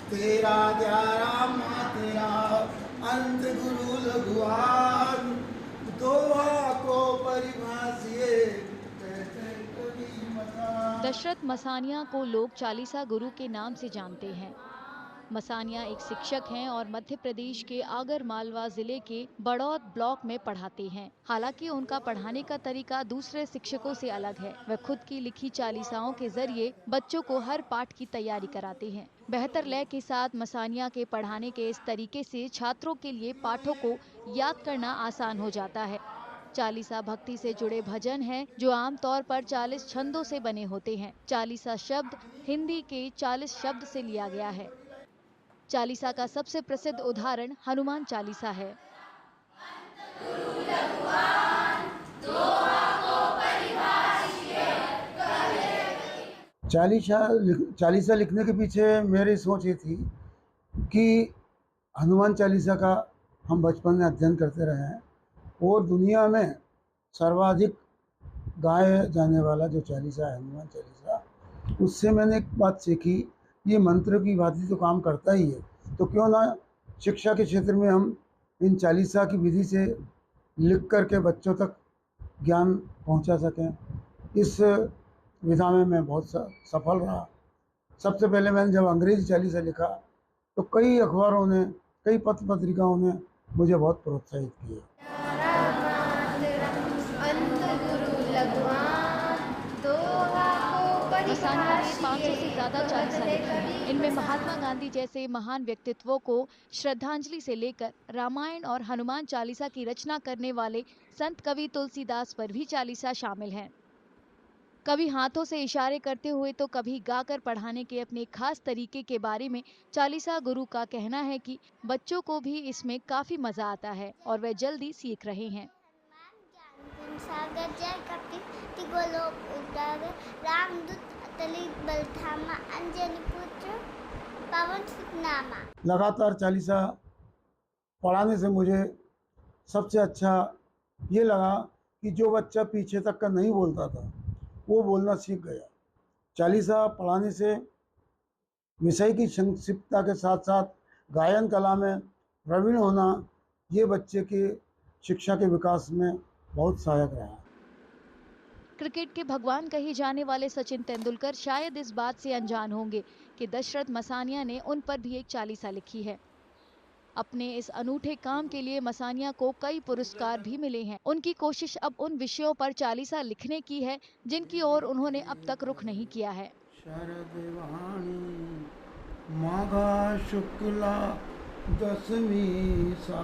तेरा द्यारा माँ तेरा अंत गुरु लघुआन, दोहा को परिभाषिए कहते कवि मसान। दशरथ मसानिया को लोग चालीसा गुरु के नाम से जानते हैं। मसानिया एक शिक्षक हैं और मध्य प्रदेश के आगर मालवा जिले के बड़ौद ब्लॉक में पढ़ाते हैं। हालांकि उनका पढ़ाने का तरीका दूसरे शिक्षकों से अलग है। वह खुद की लिखी चालीसाओं के जरिए बच्चों को हर पाठ की तैयारी कराते हैं। बेहतर लय के साथ मसानिया के पढ़ाने के इस तरीके से छात्रों के लिए पाठों को याद करना आसान हो जाता है। चालीसा भक्ति से जुड़े भजन हैं जो आमतौर पर 40 छंदों से बने होते हैं। चालीसा शब्द हिंदी के 40 शब्द से लिया गया है। चालीसा का सबसे प्रसिद्ध उदाहरण हनुमान चालीसा है। चालीसा चालीसा लिखने के पीछे मेरी सोच ये थी कि हनुमान चालीसा का हम बचपन में अध्ययन करते रहे हैं और दुनिया में सर्वाधिक गाए जाने वाला जो चालीसा है हनुमान चालीसा, उससे मैंने एक बात सीखी, ये मंत्र की भांति तो काम करता ही है, तो क्यों ना शिक्षा के क्षेत्र में हम इन चालीसा की विधि से लिख करके बच्चों तक ज्ञान पहुंचा सकें। इस विधा में मैं बहुत सफल रहा। सबसे पहले मैंने जब अंग्रेजी चालीसा लिखा तो कई अखबारों ने, कई पत्र पत्रिकाओं ने मुझे बहुत प्रोत्साहित किया। मसानिया ने 500 से ज्यादा चालीसा लिखी हैं। इनमें महात्मा गांधी जैसे महान व्यक्तित्वों को श्रद्धांजलि से लेकर रामायण और हनुमान चालीसा की रचना करने वाले संत कवि तुलसीदास पर भी चालीसा शामिल है। कभी हाथों से इशारे करते हुए तो कभी गाकर पढ़ाने के अपने खास तरीके के बारे में चालीसा गुरु का कहना है कि बच्चों को भी इसमें काफी मजा आता है और वे जल्दी सीख रहे हैं। सागर जय कपि गोलोक उद्धार, रामदूत अतुलित बल धामा, अंजनी पुत्र पवन सुत नामा। लगातार चालीसा पढ़ाने से मुझे सबसे अच्छा ये लगा कि जो बच्चा पीछे तक का नहीं बोलता था वो बोलना सीख गया। चालीसा पढ़ाने से विषय की संक्षिप्तता के साथ साथ गायन कला में प्रवीण होना, ये बच्चे के शिक्षा के विकास में बहुत सहायक रहा। क्रिकेट के भगवान कहे जाने वाले सचिन तेंदुलकर शायद इस बात से अनजान होंगे कि दशरथ मसानिया ने उन पर भी एक चालीसा लिखी है। अपने इस अनूठे काम के लिए मसानिया को कई पुरस्कार भी मिले हैं। उनकी कोशिश अब उन विषयों पर चालीसा लिखने की है जिनकी ओर उन्होंने अब तक रुख नहीं किया है। शरदवाणी माघा शुक्ला दशमी सा